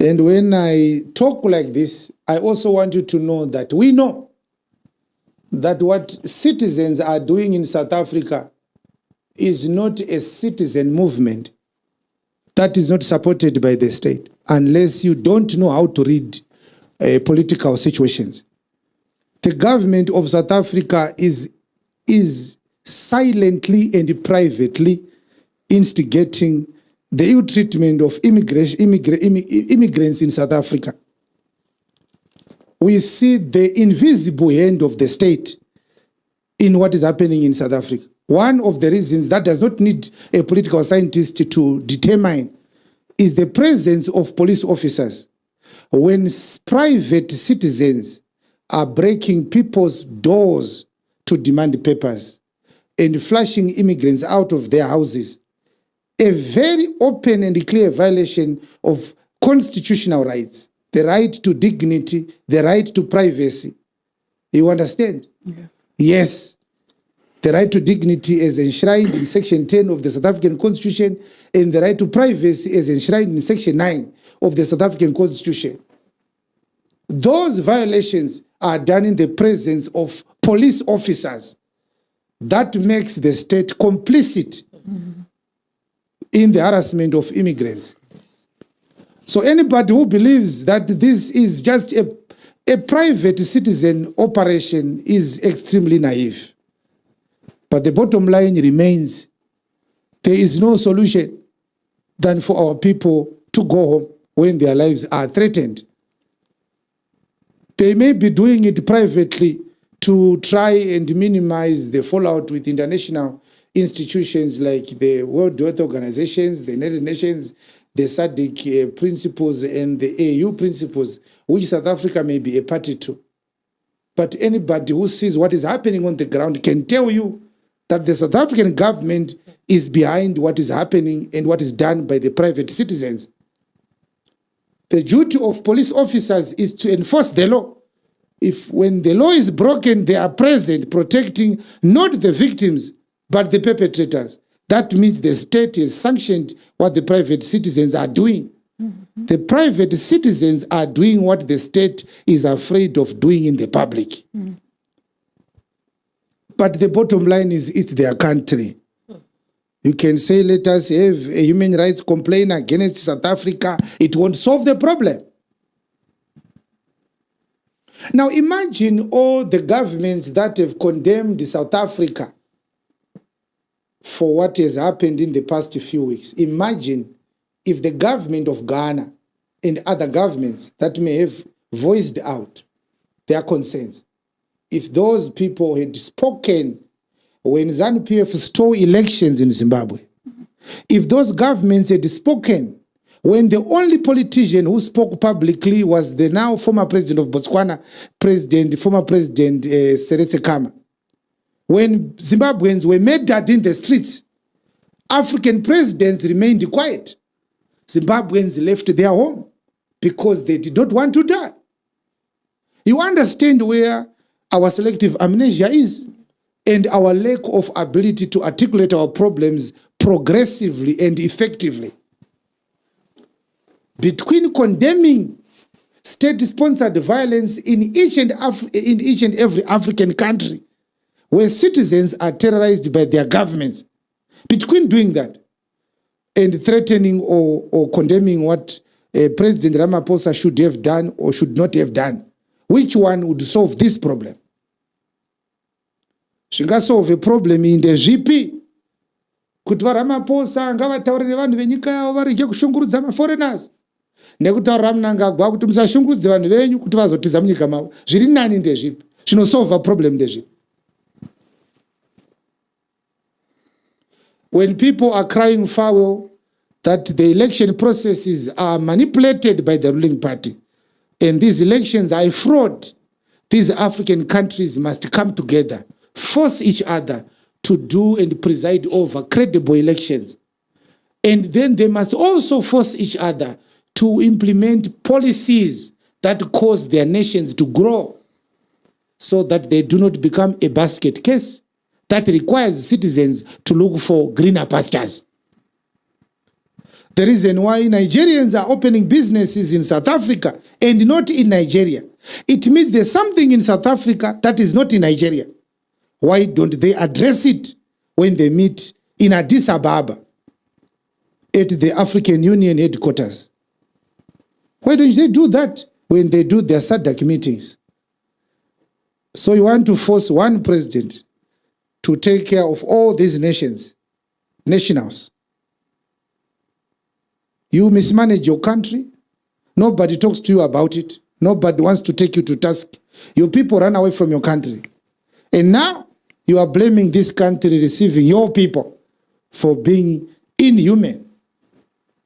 And when I talk like this, I also want you to know that we know that what citizens are doing in South Africa is not a citizen movement that is not supported by the state, unless you don't know how to read political situations. The government of South Africa is silently and privately instigating the ill treatment of immigrants in South Africa. We see the invisible hand of the state in what is happening in South Africa. One of the reasons that does not need a political scientist to determine is the presence of police officers. When private citizens are breaking people's doors to demand papers and flushing immigrants out of their houses, a very open and clear violation of constitutional rights, the right to dignity, the right to privacy. You understand? Yeah. Yes. The right to dignity is enshrined in Section 10 of the South African Constitution, and the right to privacy is enshrined in Section 9 of the South African Constitution. Those violations are done in the presence of police officers. That makes the state complicit in the harassment of immigrants. So anybody who believes that this is just a A private citizen operation is extremely naive. But the bottom line remains, there is no solution than for our people to go home when their lives are threatened. They may be doing it privately to try and minimize the fallout with international institutions like the World Health Organizations, the United Nations, the SADC principles, and the AU principles, which South Africa may be a party to. But anybody who sees what is happening on the ground can tell you that the South African government is behind what is happening and what is done by the private citizens. The duty of police officers is to enforce the law. If when the law is broken, they are present, protecting not the victims, but the perpetrators. That means the state has sanctioned what the private citizens are doing. Mm-hmm. The private citizens are doing what the state is afraid of doing in the public. Mm-hmm. But the bottom line is it's their country. You can say, let us have a human rights complaint against South Africa. It won't solve the problem. Now imagine all the governments that have condemned South Africa for what has happened in the past few weeks. Imagine if the government of Ghana and other governments that may have voiced out their concerns, if those people had spoken when ZANU-PF stole elections in Zimbabwe, if those governments had spoken when the only politician who spoke publicly was the now former president of Botswana, former president Seretse Khama, when Zimbabweans were murdered in the streets, African presidents remained quiet. Zimbabweans left their home because they did not want to die. You understand where our selective amnesia is and our lack of ability to articulate our problems progressively and effectively. Between condemning state-sponsored violence in each and every African country where citizens are terrorized by their governments, between doing that and threatening or condemning what President Ramaphosa should have done or should not have done, which one would solve this problem? Solve a problem in the GP. Kuti Ramaphosa ngavataure nevanhu venyika yavo varege kushungurudza maforeigners. Nekutaura Mnangagwa kuti musashungurudze vanhu venyu kuti vazotiza munyika mavo. Zviri nani ndezvipi? Zvinosolve a problem ndezvipi? When people are crying foul that the election processes are manipulated by the ruling party and these elections are a fraud, these African countries must come together, force each other to do and preside over credible elections. And then they must also force each other to implement policies that cause their nations to grow so that they do not become a basket case that requires citizens to look for greener pastures. The reason why Nigerians are opening businesses in South Africa and not in Nigeria, it means there's something in South Africa that is not in Nigeria. Why don't they address it when they meet in Addis Ababa at the African Union headquarters? Why don't they do that when they do their SADC meetings? So you want to force one president to take care of all these nationals. You mismanage your country. Nobody talks to you about it. Nobody wants to take you to task. Your people run away from your country. And now you are blaming this country receiving your people for being inhuman.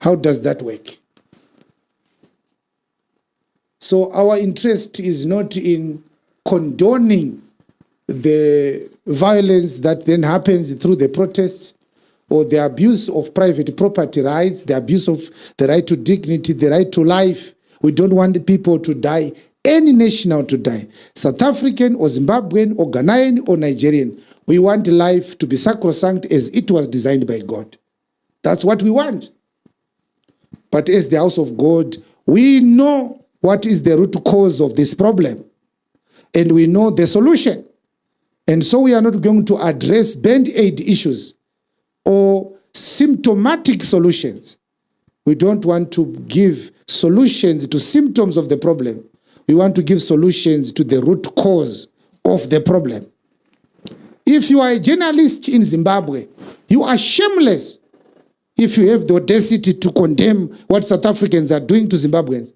How does that work? So our interest is not in condoning the violence that then happens through the protests or the abuse of private property rights, the abuse of the right to dignity, the right to life. We don't want people to die, any national to die, South African or Zimbabwean or Ghanaian or Nigerian. We want life to be sacrosanct as it was designed by God. That's what we want. But as the house of God, we know what is the root cause of this problem. And we know the solution. And so we are not going to address band-aid issues or symptomatic solutions. We don't want to give solutions to symptoms of the problem. We want to give solutions to the root cause of the problem. If you are a journalist in Zimbabwe, you are shameless if you have the audacity to condemn what South Africans are doing to Zimbabweans,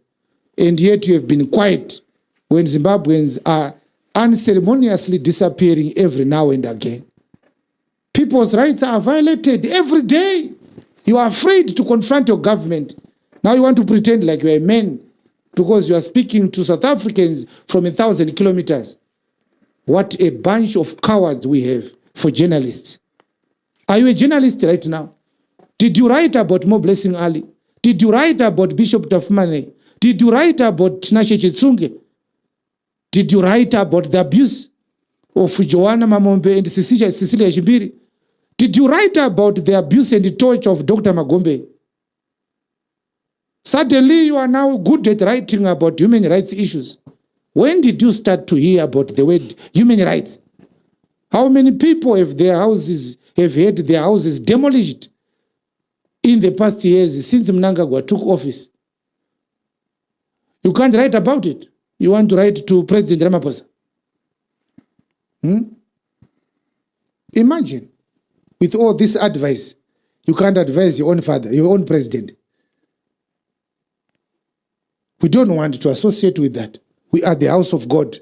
and yet you have been quiet when Zimbabweans are unceremoniously disappearing every now and again. People's rights are violated every day. You are afraid to confront your government. Now you want to pretend like you are a man because you are speaking to South Africans from 1,000 kilometers. What a bunch of cowards we have for journalists. Are you a journalist right now? Did you write about Mo Blessing Ali? Did you write about Bishop Tafumane? Did you write about Tinashe Chitsunge? Did you write about the abuse of Joanna Mamombe and Cecilia Shibiri? Did you write about the abuse and the torture of Dr. Magombe? Suddenly you are now good at writing about human rights issues. When did you start to hear about the word human rights? How many people have had their houses demolished in the past years since Mnangagwa took office? You can't write about it. You want to write to President Ramaphosa? Imagine, with all this advice, you can't advise your own father, your own president. We don't want to associate with that. We are the house of God.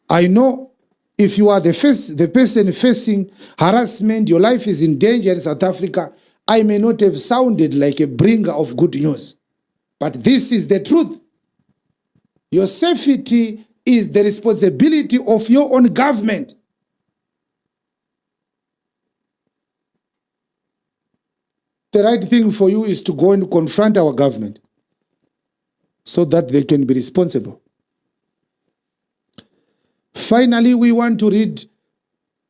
I know if you are the person facing harassment, your life is in danger in South Africa, I may not have sounded like a bringer of good news. But this is the truth. Your safety is the responsibility of your own government. The right thing for you is to go and confront our government so that they can be responsible. Finally, we want to read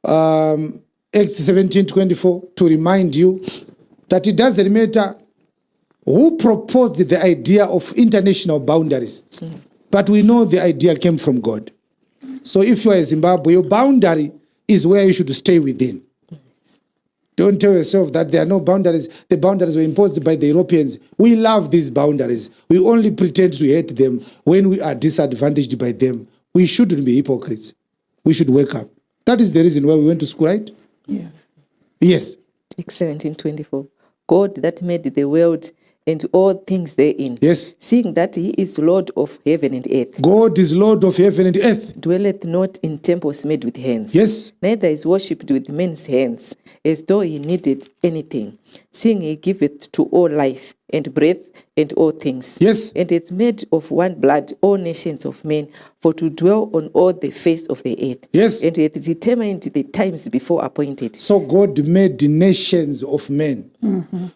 Acts 17:24 to remind you that it doesn't matter who proposed the idea of international boundaries, but we know the idea came from God. So if you are in Zimbabwe, your boundary is where you should stay within. Don't tell yourself that there are no boundaries. The boundaries were imposed by the Europeans. We love these boundaries. We only pretend to hate them when we are disadvantaged by them. We shouldn't be hypocrites. We should wake up. That is the reason why we went to school, right? Yeah. Yes. Acts 17:24. God that made the world and all things therein. Yes. Seeing that he is Lord of heaven and earth. God is Lord of heaven and earth. Dwelleth not in temples made with hands. Yes. Neither is worshipped with men's hands, as though he needed anything. Seeing he giveth to all life and breath and all things. Yes. And hath made of one blood all nations of men, for to dwell on all the face of the earth. Yes. And hath determined the times before appointed. So God made the nations of men.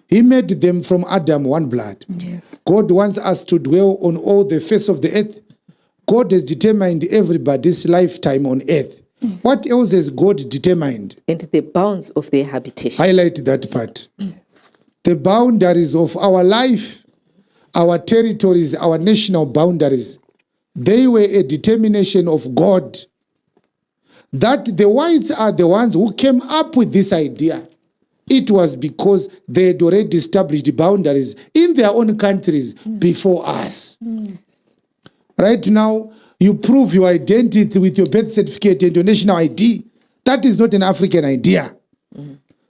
He made them from Adam one blood. Yes. God wants us to dwell on all the face of the earth. God has determined everybody's lifetime on earth. Yes. What else has God determined? And the bounds of their habitation. Highlight that part. Yes. The boundaries of our life, our territories, our national boundaries, they were a determination of God. That the whites are the ones who came up with this idea. It was because they had already established boundaries in their own countries before us. Right now, you prove your identity with your birth certificate and your national ID. That is not an African idea.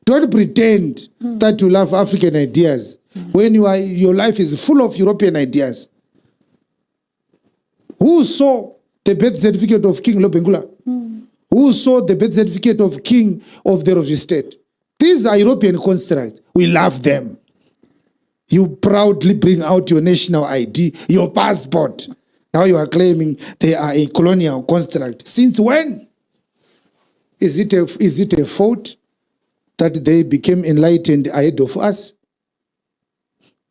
Don't pretend that you love African ideas when your life is full of European ideas. Who saw the birth certificate of King Lobengula? Who saw the birth certificate of King of the Rovi State? These are European constructs. We love them. You proudly bring out your national ID, your passport. Now you are claiming they are a colonial construct. Since when? Is it a fault that they became enlightened ahead of us?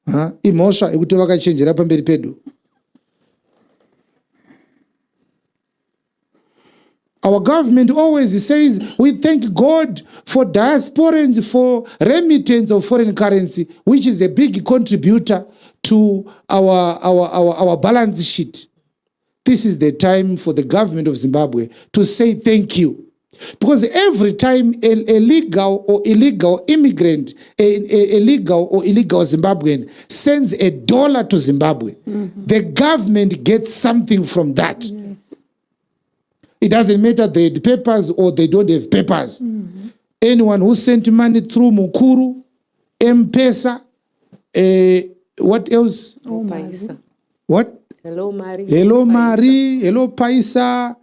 Imosha ekuti vakachenjera pamberi pedu. Our government always says we thank God for diasporans, for remittance of foreign currency, which is a big contributor to our balance sheet. This is the time for the government of Zimbabwe to say thank you. Because every time a legal or illegal immigrant, a legal or illegal Zimbabwean sends $1 to Zimbabwe, the government gets something from that. Yes. It doesn't matter they had papers or they don't have papers. Anyone who sent money through Mukuru, M-Pesa, what else? Oh, Paisa. What? Hello, Mari. Hello, Mari. Hello, Paisa.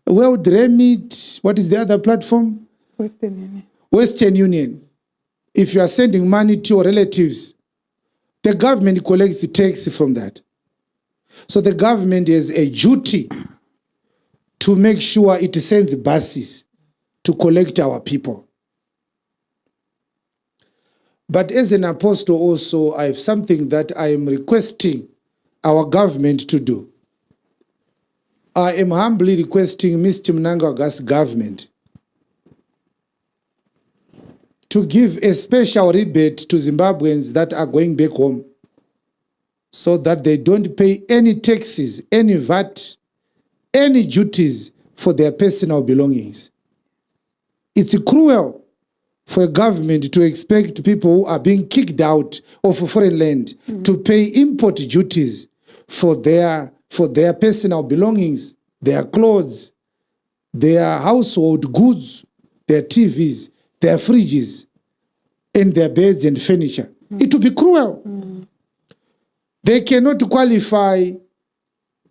World Remit. What is the other platform? Western Union. Western Union. If you are sending money to your relatives, the government collects the tax from that. So the government has a duty to make sure it sends buses to collect our people. But as an apostle also, I have something that I am requesting our government to do. I am humbly requesting Mr. Mnangagwa's government to give a special rebate to Zimbabweans that are going back home so that they don't pay any taxes, any VAT, any duties for their personal belongings. It's cruel for a government to expect people who are being kicked out of a foreign land to pay import duties for their personal belongings, their clothes, their household goods, their TVs, their fridges, and their beds and furniture. It would be cruel. They cannot qualify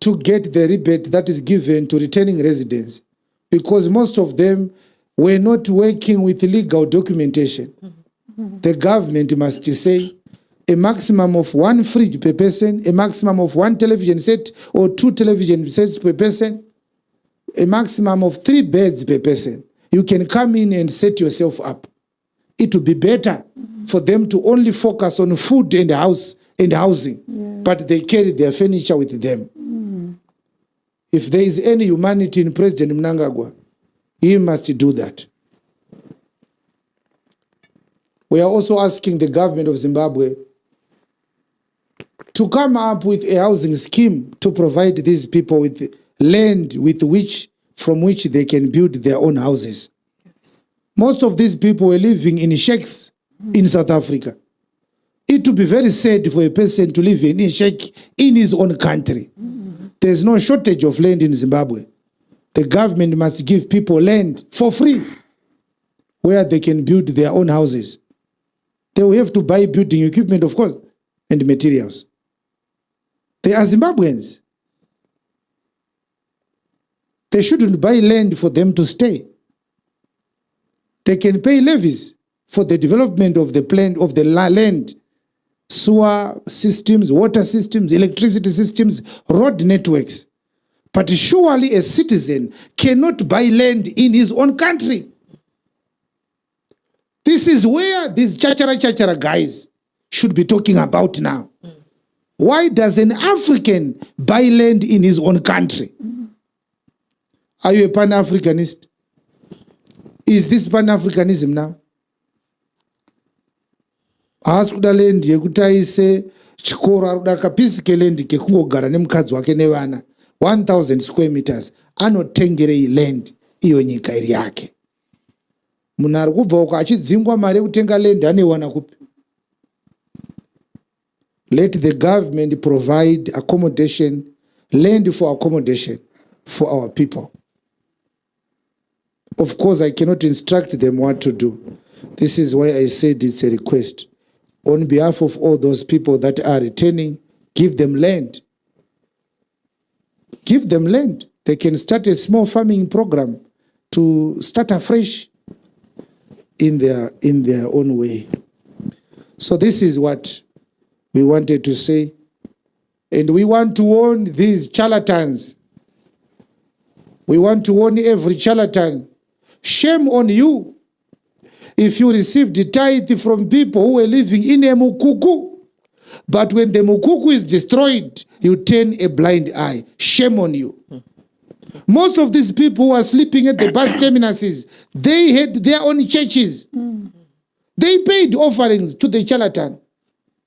to get the rebate that is given to returning residents because most of them were not working with legal documentation. The government must say a maximum of 1 fridge per person, a maximum of 1 television set or 2 television sets per person, a maximum of 3 beds per person. You can come in and set yourself up. It would be better for them to only focus on food and housing, but they carry their furniture with them. If there is any humanity in President Mnangagwa, he must do that. We are also asking the government of Zimbabwe to come up with a housing scheme to provide these people with land from which they can build their own houses. Yes. Most of these people were living in shacks in South Africa. It would be very sad for a person to live in a shack in his own country. There's no shortage of land in Zimbabwe. The government must give people land for free where they can build their own houses. They will have to buy building equipment, of course, and materials. They are Zimbabweans. They shouldn't buy land for them to stay. They can pay levies for the development of the land, sewer systems, water systems, electricity systems, road networks. But surely a citizen cannot buy land in his own country. This is where these chachara guys should be talking about now. Why does an African buy land in his own country? Are you a Pan-Africanist? Is this Pan-Africanism now? Askuda land yekutaise chikoro aruda kapisike land kekungogara nemukadzi wake nevana 1000 square meters anotengerei land iyo nyika iri yake. Munhu ari kubva uko achidzingwa mari yekutenga land anewana kupi? Let the government provide accommodation, land for accommodation for our people. Of course, I cannot instruct them what to do. This is why I said it's a request. On behalf of all those people that are returning, give them land. Give them land. They can start a small farming program to start afresh in their own way. So this is what we wanted to say. And we want to warn these charlatans. We want to warn every charlatan. Shame on you if you received the tithe from people who were living in a mukuku. But when the mukuku is destroyed, you turn a blind eye. Shame on you. Most of these people who are sleeping at the bus terminuses, they had their own churches. They paid offerings to the charlatan.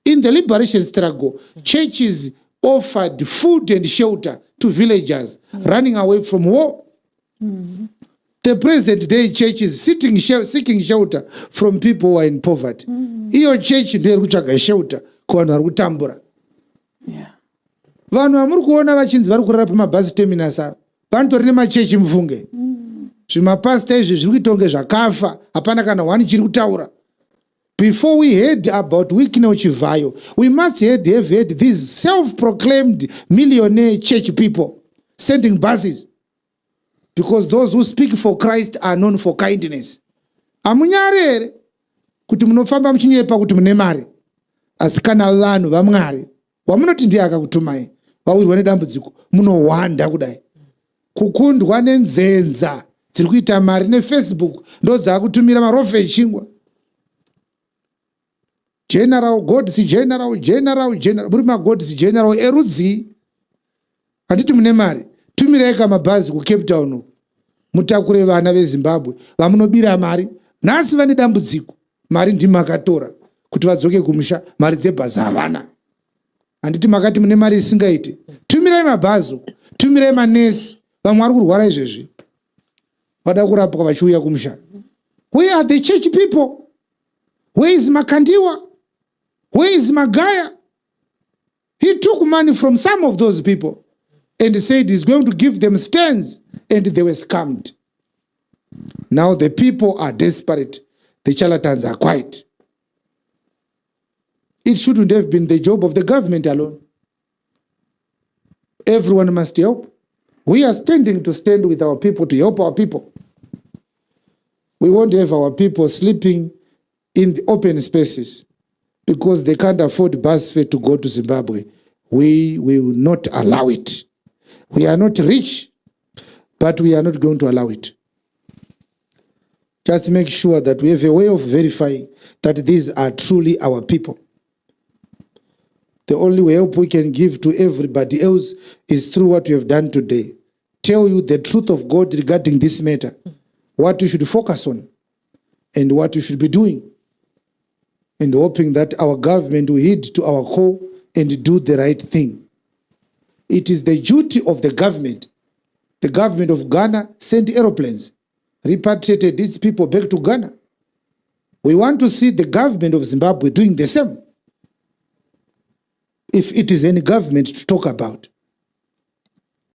In the liberation struggle, churches offered food and shelter to villagers running away from war. The present day church is seeking shelter from people who are in poverty. Iyo church ndiyo kutsvaga shelter kuvanhu vari kutambura. Vanhu vamuri kuona vachinzi vari kurara pamabus terminus ava vanotori nemachechi mufunge. Zvimapasta izvi zviri kuita kunge zvakafa, hapana kana one chiri kutaura. Before we heard about Wikino Chivayo, we must have heard these self-proclaimed millionaire church people sending buses. Because those who speak for Christ are known for kindness. Amunyarere kuti munofamba muchinyepa kuti mune mari. Asi kana vanhu vaMwari wamunoti ndiye akakutumai wawirwa nedambudziko munohwanda kudai. Kukundwa nenzenza dziri kuita mari neFacebook ndo dzakutumira marofe echingwa. General God's General muri maGod's General erudzi. Handiti mune mari tumirai kamabhazi kuCape Town mutakure vana veZimbabwe vamunobira mari. Nhasi vane dambudziko, mari ndimakatora kuti vadzoke kumusha, mari dzebhazi havana. Handiti makati mune mari isingaite. Tumirai mabhazi, tumirai manesi, vamwe vari kurwara izvezvi vada kurapwa vachiuya kumusha. Where are the church people? Where is Makandiwa? Where is Magaya? He took money from some of those people and said he's going to give them stands, and they were scammed. Now the people are desperate. The charlatans are quiet. It shouldn't have been the job of the government alone. Everyone must help. We are standing to stand with our people to help our people. We won't have our people sleeping in the open spaces because they can't afford bus fare to go to Zimbabwe. We will not allow it. We are not rich, but we are not going to allow it. Just make sure that we have a way of verifying that these are truly our people. The only help we can give to everybody else is through what we have done today. Tell you the truth of God regarding this matter, what you should focus on, and what you should be doing, and hoping that our government will heed to our call and do the right thing. It is the duty of the government. The government of Ghana sent aeroplanes, repatriated its people back to Ghana. We want to see the government of Zimbabwe doing the same, if it is any government to talk about.